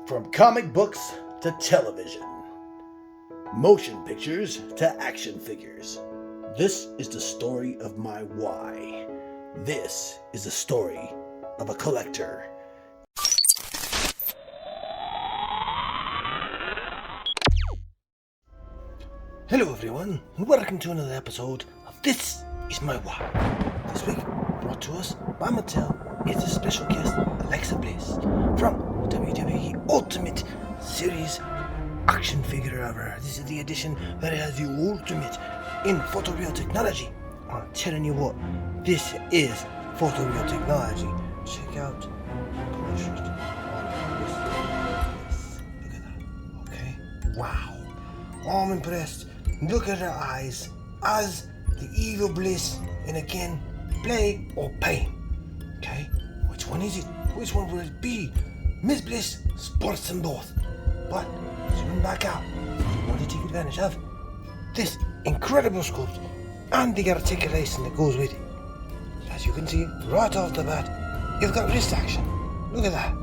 From comic books to television, motion pictures to action figures, this is the story of my why. This is the story of a collector. Hello everyone, and welcome to another episode of This Is My Why. This week, brought to us by Mattel, is a special guest, Alexa Bliss, from WWE Ultimate Series action figure ever. This is the edition that has the ultimate in photoreal technology. I'm telling you what, this is photoreal technology. Check out the portrait on this. Look at that. Okay. Wow. I'm impressed. Look at her eyes as the evil Bliss, and again, play or pay. Okay, which one is it? Which one will it be? Miss Bliss sports them both, but zoom back out if you want to take advantage of this incredible sculpt and the articulation that goes with it. As you can see right off the bat, you've got wrist action. Look at that.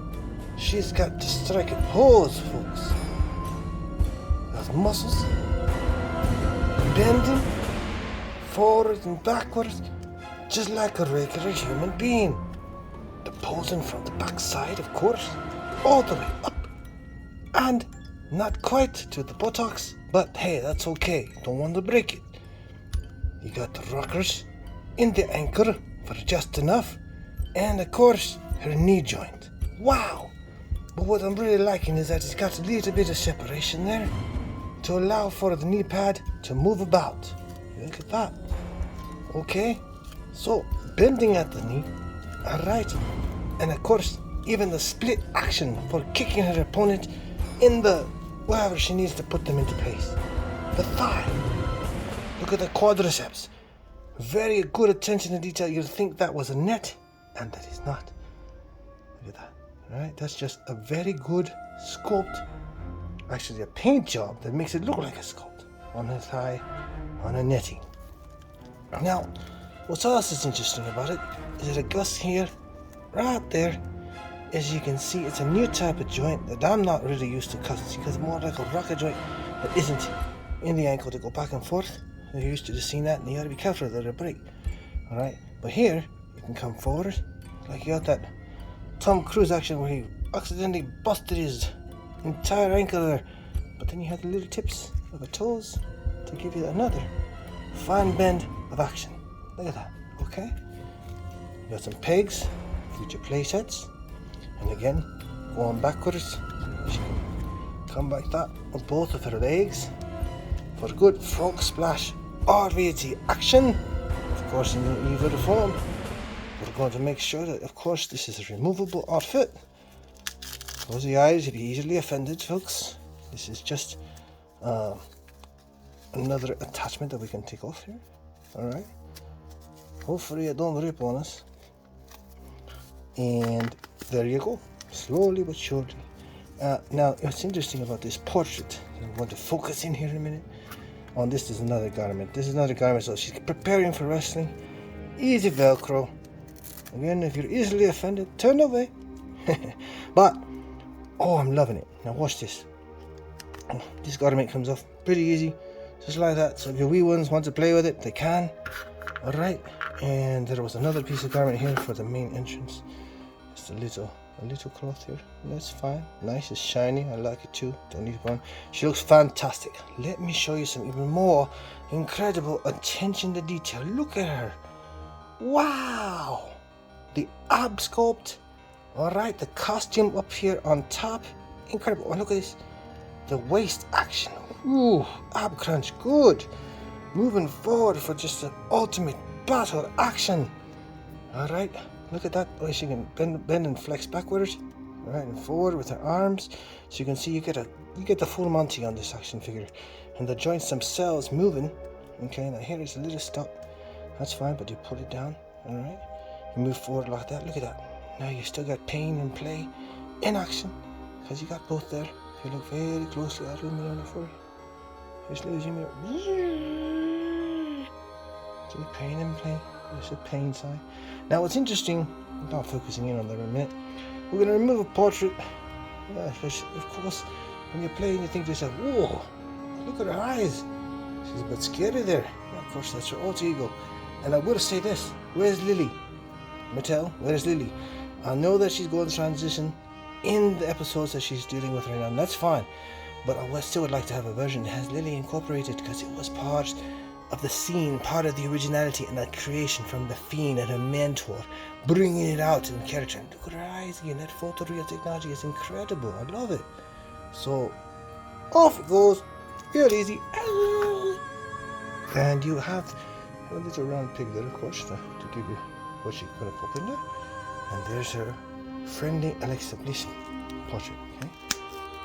She's got the striking pose, folks. Those muscles bending forwards and backwards just like a regular human being. The posing from the backside, of course, all the way up, and not quite to the buttocks, but hey, that's okay, don't want to break it. You got the rockers in the ankle for just enough, and of course her knee joint. Wow. But what I'm really liking is that it's got a little bit of separation there to allow for the knee pad to move about. Look at that. Okay, so bending at the knee, alright, and of course even the split action for kicking her opponent in the wherever she needs to put them into place. The thigh, look at the quadriceps, very good attention to detail. You'd think that was a net, and that is not. Look at that. Alright, that's just a very good sculpt, actually a paint job that makes it look like a sculpt on her thigh, on her netting. Now, what's also interesting about it is that it goes here, right there. As you can see, it's a new type of joint that I'm not really used to because it's more like a rocker joint that isn't in the ankle to go back and forth. You're used to just seeing that, and you gotta be careful that it'll break. Alright, but here, you can come forward, like you got that Tom Cruise action where he accidentally busted his entire ankle there, but then you have the little tips of the toes to give you another fine bend of action. Look at that, okay? You got some pegs, future play sets, and again, going backwards, she can come like that with both of her legs for good frog splash RVT action. Of course, in the evil form, we're going to make sure that, of course, this is a removable outfit. Close the eyes if you're easily offended, folks. This is just another attachment that we can take off here. Alright. Hopefully it don't rip on us. And there you go. Slowly but surely. Now, what's interesting about this portrait, I'm going to focus in here in a minute. On this is another garment. This is another garment, so she's preparing for wrestling. Easy Velcro. Again, if you're easily offended, turn away. But, oh, I'm loving it. Now watch this. This garment comes off pretty easy. Just like that. So if your wee ones want to play with it, they can. Alright. And there was another piece of garment here for the main entrance. Just a little cloth here. That's fine. Nice, it's shiny. I like it too. Don't need one. She looks fantastic. Let me show you some even more incredible attention to detail. Look at her. Wow. The ab sculpt. Alright, the costume up here on top. Incredible. Oh, look at this. The waist action. Ooh, ab crunch. Good. Moving forward for just an ultimate battle action. Alright, look at that. Oh, she can bend and flex backwards. Right and forward with her arms. So you can see you get the full Monty on this action figure. And the joints themselves moving. Okay, now here is a little stop. That's fine, but you pull it down. Alright. You move forward like that. Look at that. Now you still got pain and play in action. Because you got both there. If you look very closely, I'll zoom in on it for you. Just zoom in. See, pain and play. There's a pain side. Now what's interesting, I'm not focusing in on there a minute. We're going to remove a portrait Yeah, because of course, when you're playing, you think to yourself, whoa, look at her eyes. She's a bit scary there. Yeah, of course, that's her alter ego. And I will say this, where's Lily? Mattel, where's Lily? I know that she's going to transition in the episodes that she's dealing with right now, and that's fine. But I still would like to have a version that has Lily incorporated, because it was part of the scene, part of the originality and that creation from the Fiend and her mentor, bringing it out in the character. And look at her eyes again, that photoreal technology is incredible. I love it. So off it goes, real easy. And you have a little round pig there, of course, to give you what she's going to pop in there. And there's her friendly Alexa Bliss portrait. Okay.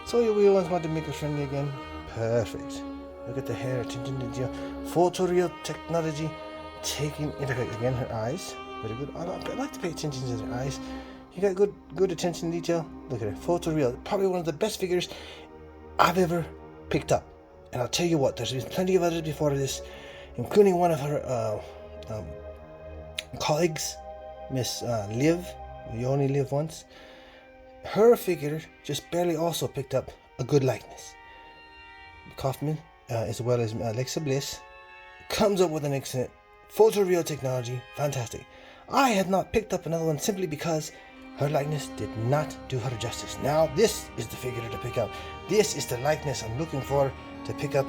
So you always want to make her friendly again. Perfect. Look at the hair, attention to detail, photoreal technology, taking into account again her eyes. Very good. I like to pay attention to her eyes. You got good attention to detail. Look at her, photoreal. Probably one of the best figures I've ever picked up. And I'll tell you what, there's been plenty of others before this, including one of her colleagues, Miss Liv. You only live once. Her figure just barely also picked up a good likeness. Kaufman, as well as Alexa Bliss, comes up with an excellent photoreal technology. Fantastic. I had not picked up another one simply because her likeness did not do her justice. Now this is the figure to pick up. This is the likeness I'm looking for to pick up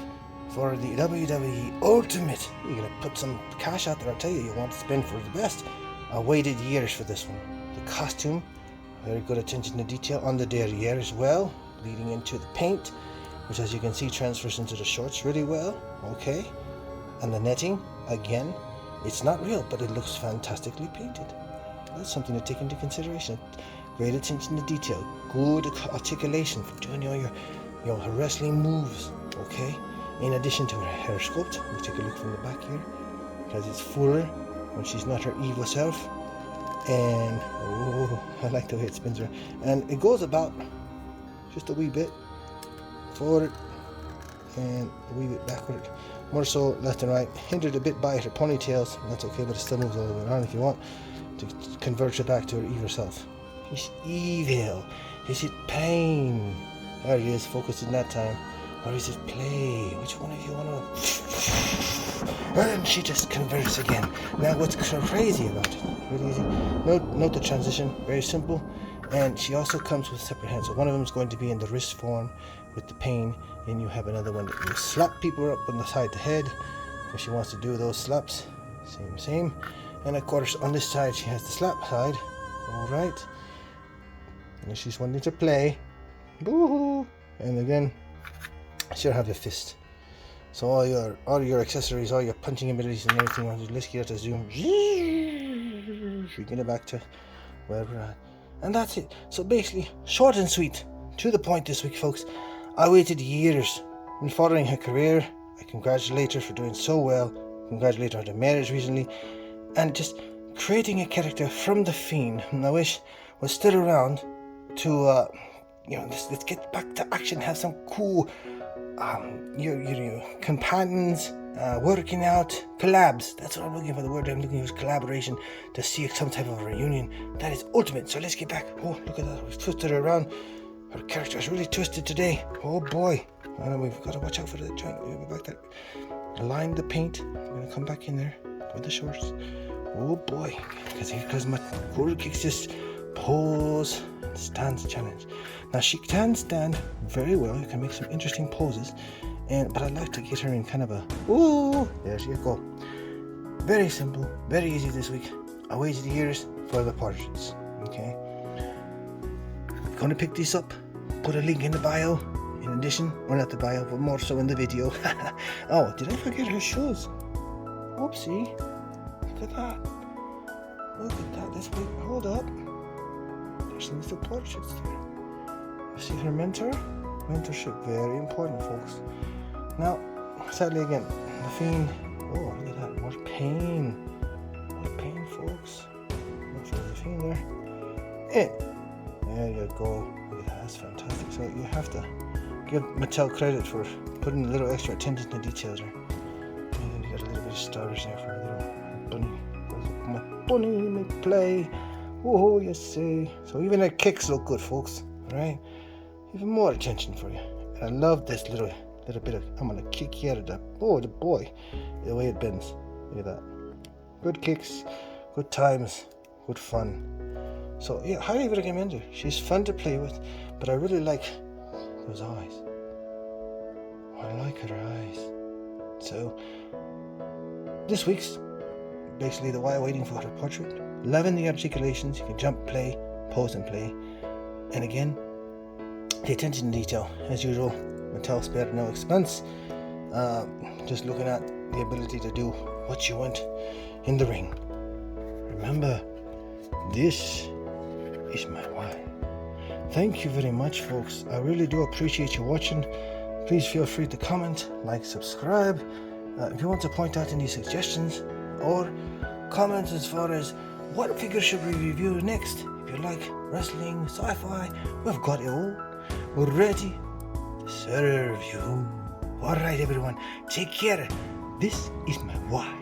for the WWE Ultimate. You're going to put some cash out there, I'll tell you, you want to spend for the best. I waited years for this one. The costume, very good attention to detail on the derriere as well, leading into the paint, which as you can see transfers into the shorts really well. Okay. And the netting, again, it's not real, but it looks fantastically painted. That's something to take into consideration. Great attention to detail, good articulation for doing your her wrestling moves. Okay. In addition to her hair sculpt, we take a look from the back here, because it's fuller when she's not her evil self. And oh, I like the way it spins around. And it goes about just a wee bit forward and a wee bit backward, more so left and right, hindered a bit by her ponytails. That's okay, but it still moves all the way around if you want to convert her back to her evil self. Is evil? Is it pain? There it is, focused in that time. Or is it play? Which one of you want to? And she just converts again. Now what's so crazy about it? Really easy. Note the transition, very simple. And she also comes with separate hands. So one of them is going to be in the wrist form with the pain, and you have another one that will slap people up on the side of the head if she wants to do those slaps. Same. And of course on this side she has the slap side. Alright. And she's wanting to play. Boo-hoo! And again, she'll have a fist. So all your accessories, all your punching abilities and everything, let's get to zoom. Get it back to where we're at. And that's it. So basically, short and sweet, to the point this week, folks. I waited years in following her career. I congratulate her for doing so well. Congratulate her on her marriage recently. And just creating a character from the Fiend, whom I wish was still around to, let's get back to action, have some cool your companions, working out, collabs. That's what I'm looking for. The word I'm looking for is collaboration, to see some type of reunion. That is ultimate. So let's get back. Oh, look at that. We've twisted her around. Her character is really twisted today. Oh boy. And we've got to watch out for the joint. We'll go back there. Align the paint. We're going to come back in there with the shorts. Oh boy. Because here comes my quarter kicks, just pose and stance challenge. Now she can stand very well. You can make some interesting poses, but I'd like to get her in kind of a there you go. Very simple, very easy this week. I waited years for the portraits. Okay, I'm gonna pick these up. Put a link in the bio. In addition, or not the bio, but more so in the video. Oh, did I forget her shoes? Oopsie. Look at that. Look at that. Let's wait. Hold up. There's some little portraits there. You see her mentor? Mentorship, very important, folks. Now, sadly again, the Fiend. Oh, look at that. More pain. More pain, folks. Not for the Fiend there. There you go. Look at that. That's fantastic. So you have to give Mattel credit for putting a little extra attention to details there. And then you got a little bit of stars there for a little bunny. My bunny may play. Oh, you see. So even her kicks look good, folks. All right. even more attention for you. And I love this little bit of, I'm gonna kick you out of that. Oh, the boy, the way it bends. Look at that. Good kicks, good times, good fun. So yeah, highly recommend her. She's fun to play with, but I really like those eyes. I like her eyes. So this week's basically the while waiting for her portrait. Loving the articulations. You can jump, play, pose and play. And again, the attention to detail, as usual. Mattel spared no expense. Just looking at the ability to do what you want in the ring. Remember, this is my why. Thank you very much, folks. I really do appreciate you watching. Please feel free to comment, like, subscribe. If you want to point out any suggestions or comments as far as what figure should we review next. If you like wrestling, sci-fi, we've got it all. We're ready to serve you. Alright everyone, take care. This is my why.